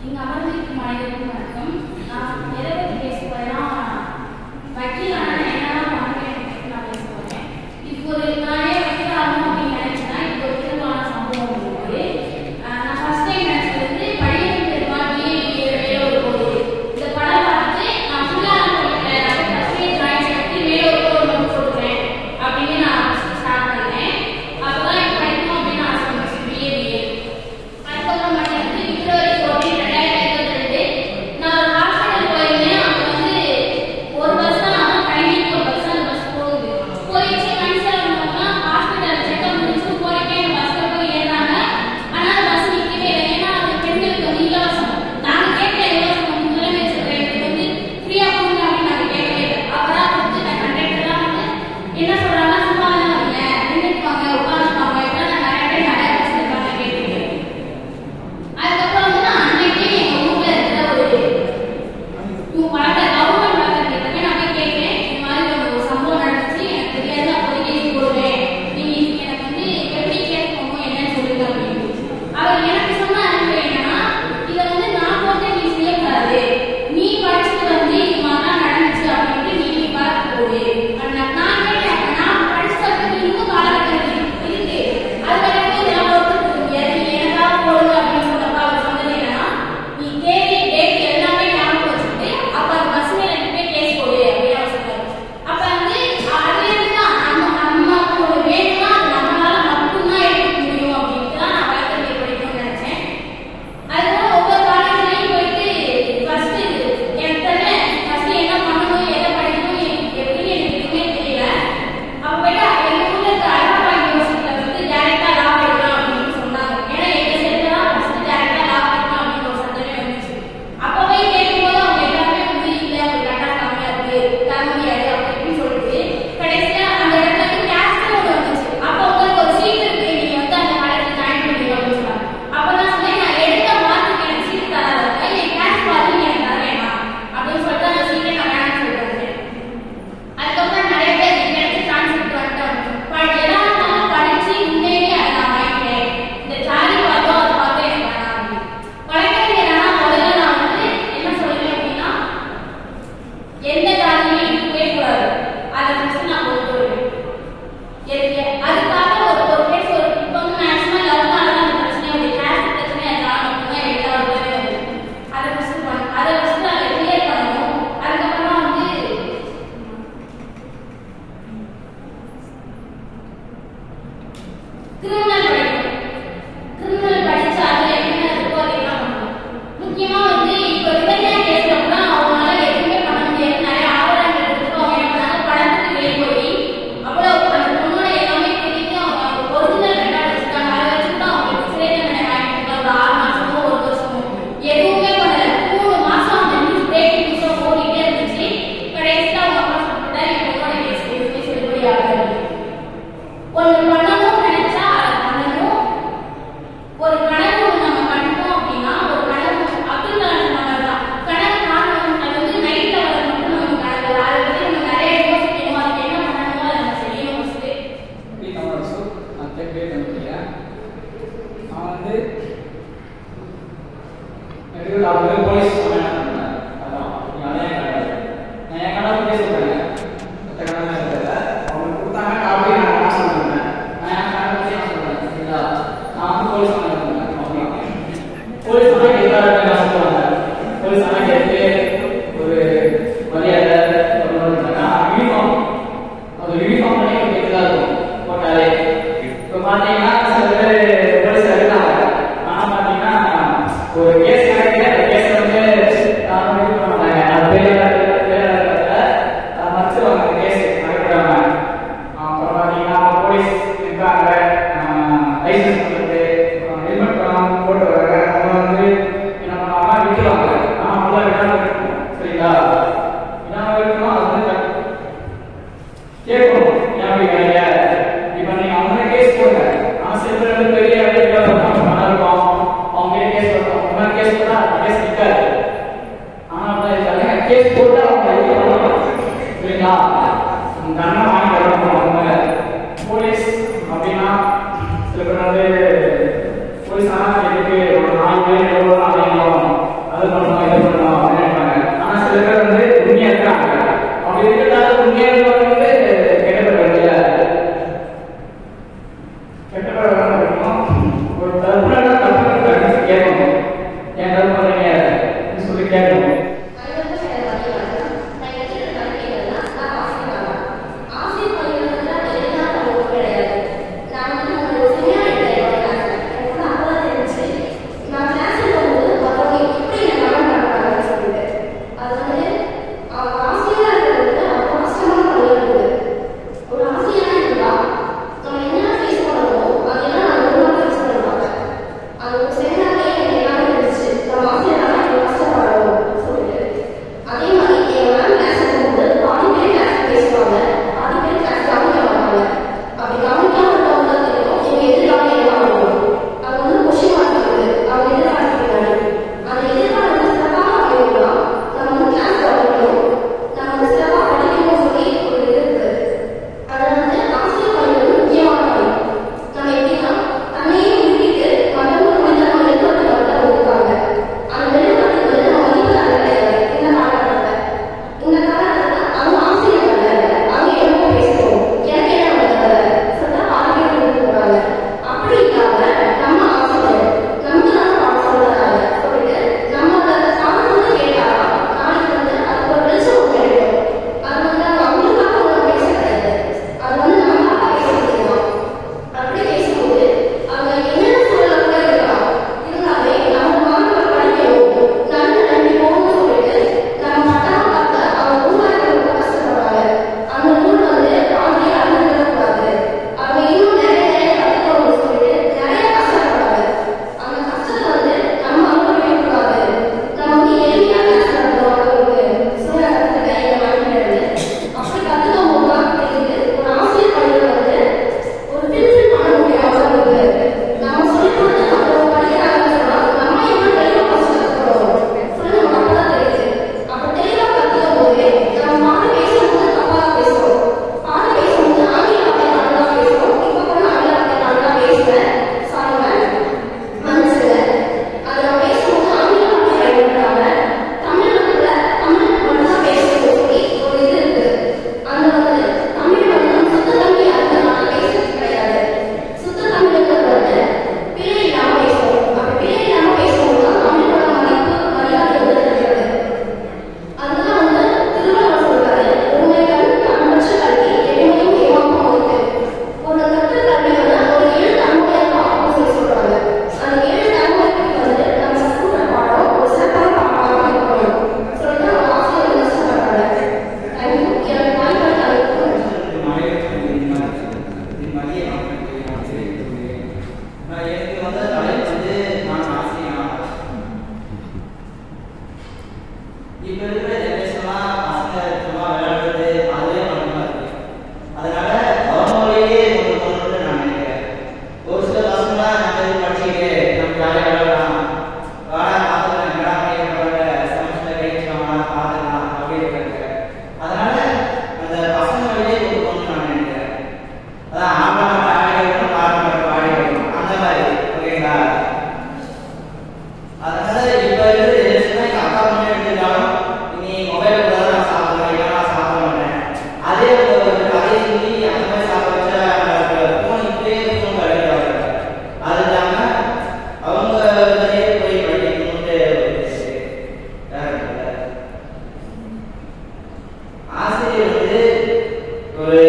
இங்க அமர்ந்திருக்கும் அனைவருக்கும் வணக்கம். நான் எதை பற்றி பேச போறேன்னா, வக்கீலான என்னெல்லாம் பண்ணுறேன் நான் பேச போறேன். இப்போ நானே வக்கீல் ஆகணும் அப்படின்னு நினைச்சேன்னா இப்போ ஒரு திருமண சம்பவம் இருக்கு. நான் ஃபர்ஸ்ட் டைம் நினைச்சது வந்து பள்ளியில் பெருமாள் இந்த படம் பார்த்து நான் ஃபுல்லாக ஃபர்ஸ்ட் டிராயிங் எடுத்து மேலே ஒரு நோட் போட்டுக்கிறேன் அப்படின்னு நான் ஸ்டார்ட் பண்ணேன். அப்போதான் எனக்கு படிக்கணும் அப்படின்னு ஆசை வந்துச்சு, பிஏ. அதுக்கப்புறம் வந்து பிப்ரவரி 14, 2022 நான் ஒரு ஹாஸ்பிட்டல் போயிருந்தேன். அங்கே வந்து ஒரு பஸ் தான் டைமிங், ஒரு பஸ் அந்த பஸ் போகுது. போயிடுச்சு கன்சல் பண்ணோம்னா ஹாஸ்பிட்டல் செக்அப் முடிச்சு போயிட்டே அந்த பஸ்ஸில் போய் ஏறினாங்க. ஆனால் பஸ் நிற்கவே இல்லை. ஏன்னா அது பெண்களுக்கு வந்து இலவசம். நாங்கள் கேட்கல இலவசம் வந்து முதலமைச்சர் சொல்கிறேன், எங்களுக்கு வந்து ஃப்ரீயாக போங்க அப்படின்னு நாங்கள் கேட்கவே இல்லை. அப்போதான் வந்து நான் கண்டக்டர்லாம் வந்து என்ன சொல்கிறாங்கன்னா, சும்மா தான் வரீங்க, நின்றுப்பாங்க, உட்காந்துப்பாங்க, இப்பெல்லாம் நான் நிறைய டைம் நிறைய பஸ் இருக்காங்க கேட்டுருக்கேன். அதுக்கப்புறம் வந்து நான் அன்னைக்கே எங்க ஊர்ல இருக்கிற ஒரு கவர்மெண்ட் வழக்கறிஞர் கிட்ட நான் போய் கேட்கிறேன், இந்த மாதிரி ஒரு சம்பவம் நடந்துச்சு, எனக்கு தெரியாது, அப்போது கேஸ் போடுவேன், நீங்க எனக்கு வந்து எப்படி கேஸ் போடணும் என்னன்னு சொல்லுங்க அப்படின்னு. அவர் எனக்கு சொன்ன அறிவுரை என்னன்னா, இதை வந்து நான் போட்டு நீ செய்யக்கூடாது, நீ படிச்சுட்டு வந்து இது மாதிரிலாம் நடந்துச்சு அப்படின்ட்டு நீ பார்த்து போடு. நான் கேட்டேன், நான் படிச்சுட்டு இன்னும் காலகட்டம் இருக்கு, அதுக்காக போய் இதெல்லாம் போட்டு முடியாது, நீ எனக்காக போடுங்க அப்படின்னு சொன்னப்ப அவர் சொன்னது என்னன்னா, நீ தேதி டேட் எல்லாமே ஞாபகம் வச்சுட்டு அப்ப அந்த பஸ் மேல போய் கேஸ் போடு அப்படின்னு அவர் சொன்னாரு. அப்ப வந்து அதுல இருந்துதான் நமக்கு ஒரு வேணும்னா அது நம்மளால மட்டும்தான் எடுக்க முடியும் அப்படின்ட்டு தான் நான் வழக்கறிஞர் படிக்கணும்னு நினைச்சேன். அதுக்கப்புறம் ஒவ்வொரு காலேஜ்லயும் போயிட்டு ஃபர்ஸ்ட் எனக்கு தெரியல, ஃபர்ஸ்ட் என்ன பண்ணணும், எதை படிக்கணும், எப்படின்னு எனக்கு எதுவுமே தெரியல. அப்ப போயிட்டு எங்க ஊர்ல இருக்க அழகப்பா யூனிவர்சிட்டியில வந்து டைரக்டா லா படிக்கலாம் அப்படின்னு சொன்னாங்க. ஏன்னா எங்க செட்டு தான் ஃபர்ஸ்ட் டைரக்டா லா படிக்கலாம் அப்படின்னு ஒரு சட்டமே வந்துச்சு. அப்ப போய் கேட்கும்போது அவங்க எல்லாருமே வந்து இல்ல ஒரு கட்டா கம்மியா இருக்கு, தர முடியாது அப்படின்னு சொல்லிட்டு கடைசியா அந்த இடத்துல வந்து கேஸ்ட் ஒன்று வந்துச்சு. அப்ப உங்களுக்கு ஒரு சீட் இருக்கு, நீங்க வந்து அந்த காலேஜ்ல ஜாயின் பண்ணுவீங்க அப்படின்னு சொன்னாங்க. அப்ப நான் சொன்னேன், நான் எடுத்த மார்க்குக்கு எனக்கு சீட் தராத, என் கேஸ்ட் பார்த்து எனக்கு தர வேணாம் அப்படின்னு சொல்லிட்டு அந்த சீட்டை நான் வேணாம்னு சொல்லிட்டு வந்துட்டேன். அதுக்கப்புறம் நிறைய பேர் எனக்கு டிரான்ஸ்ஃபர் வந்துட்டாங்க. எதா இருந்தாலும் படிச்சு உண்மையிலேயே அதை நான் வாங்கிட்டேன், இந்த ஜாதி பார்த்தோம் அதை பார்த்து எனக்கு வேணாம் அப்படின்னு. வழக்கறிஞர் என்னன்னா முதல்ல நான் வந்து என்ன சொல்லுவேன் அப்படின்னா, எந்த ஜாதியுமே இருக்கவே கூடாது, அதை ஃபர்ஸ்ட் நான் கொண்டு வருவேன். அதுக்காக ஒரு கேஸ் இப்போ வந்து மேக்ஸிமம் லவ்னால தான் அந்த பிரச்சனை, ஒரு கேஸ்ட் பிரச்சனை அதனால மட்டும்தான் எல்லாருக்குமே வருது. அதை ஃபர்ஸ்ட் அதை கிளியர் பண்ணணும். அதுக்கப்புறமா வந்து கிரிமினல் படிக்கணும். கிரிமினல் படிச்சு அதுல என்ன இருக்கோ அதெல்லாம் பண்ணணும். முக்கியமா வந்து இப்போ ரிவென்ஜ் கேஸ்ல கூட அவங்களால எதுவுமே பண்ண முடியாது, நிறைய ஆவணங்கள் இருக்கு. அவங்க என்ன பண்ணாங்க, படத்துக்கு வெளியே போய் அவ்வளவு அந்த பொண்ணோட எல்லாமே தெரிஞ்சு அவங்க ஒரிஜினல் ரெக்கார்ட் வச்சுட்டாங்க. அதை வச்சுட்டு அவங்களுக்கு சிறை தண்டனை வாங்கிட்டு ஒரு 6 மாசமோ 1 வருஷமோ எதுவுமே பண்ணல. 3 மாசம் அந்த நியூஸ் பிரேக்கிங் நியூஸா ஓடிட்டே இருந்துச்சு. கடைசியில் அவங்க அப்பா சொல்லிட்டாரு, என் பொண்ணோட கேஸ் எதுவுமே செல்லுபடி ஆகாது. ஒன்று பண்ணணும்னு நினைச்சா அதை பண்ணணும். ஒரு கனவு நம்ம கண்டோம் அப்படின்னா, ஒரு கனவு அப்துல் கலாம் சொன்ன மாதிரி தான், கனவு காணணும். அது வந்து நைட்ல வர மட்டும் நமக்கு கனவு, அதை பத்தி நம்ம நிறைய யோசிக்கணும், அதுக்கு என்ன பண்ணணுமோ அதை நம்ம செய்யணும். போலீஸ் ஒரு மரியாதை யூனிஃபார்ம், அது யூனிஃபார்ம் பண்ணி இருக்கும் போட்டாலே. இப்போ பார்த்தீங்கன்னா சில பேர் போலீஸ் இருக்காங்க, ஆனால் பார்த்தீங்கன்னா ஒரு கேஸ் நடக்குது, அந்த கேஸ் வந்து யாரும் இது பண்ண மாட்டாங்க, அது மறைச்சிருவாங்க அந்த கேஸ் நடக்கிறாங்க. அப்புறம் பார்த்தீங்கன்னா போலீஸ் இருக்காங்க, லைசன்ஸ் பண்ணுறது, ஹெல்மெட் போட்டு வராங்க, அவங்க வந்து என்ன பண்ணுவாங்க, விட்டுருவாங்க. ஆனால் அப்படிலாம் விடாமல் இருக்கணும், சரிங்களா? விடாமல் இருக்கணும், அது வந்து கேட்கணும், ஏன் அப்படி கிடைக்க. இப்போ நீங்கள் அவங்க கேஸ் போடுங்க, ஆனால் சில பேர் வந்து பெரிய பணம் இருக்கும், அவங்க கேஸ் போடுறோம், அவங்க கேஸ் போட்டால் அந்த கேஸ் நிற்காது. ஆனால் அப்படி இருக்காங்க, கேஸ் போட்டு அவங்க இது பண்ணலாம், சரிங்களா? தண்டனை வாங்கி தரணும். அவங்க போலீஸ் அப்படின்னா சில பேர் வந்து போலீஸ் ஆனால் எதுக்கு ஒரு 4 பேர் எவ்வளோ அப்படின்னா ஒரு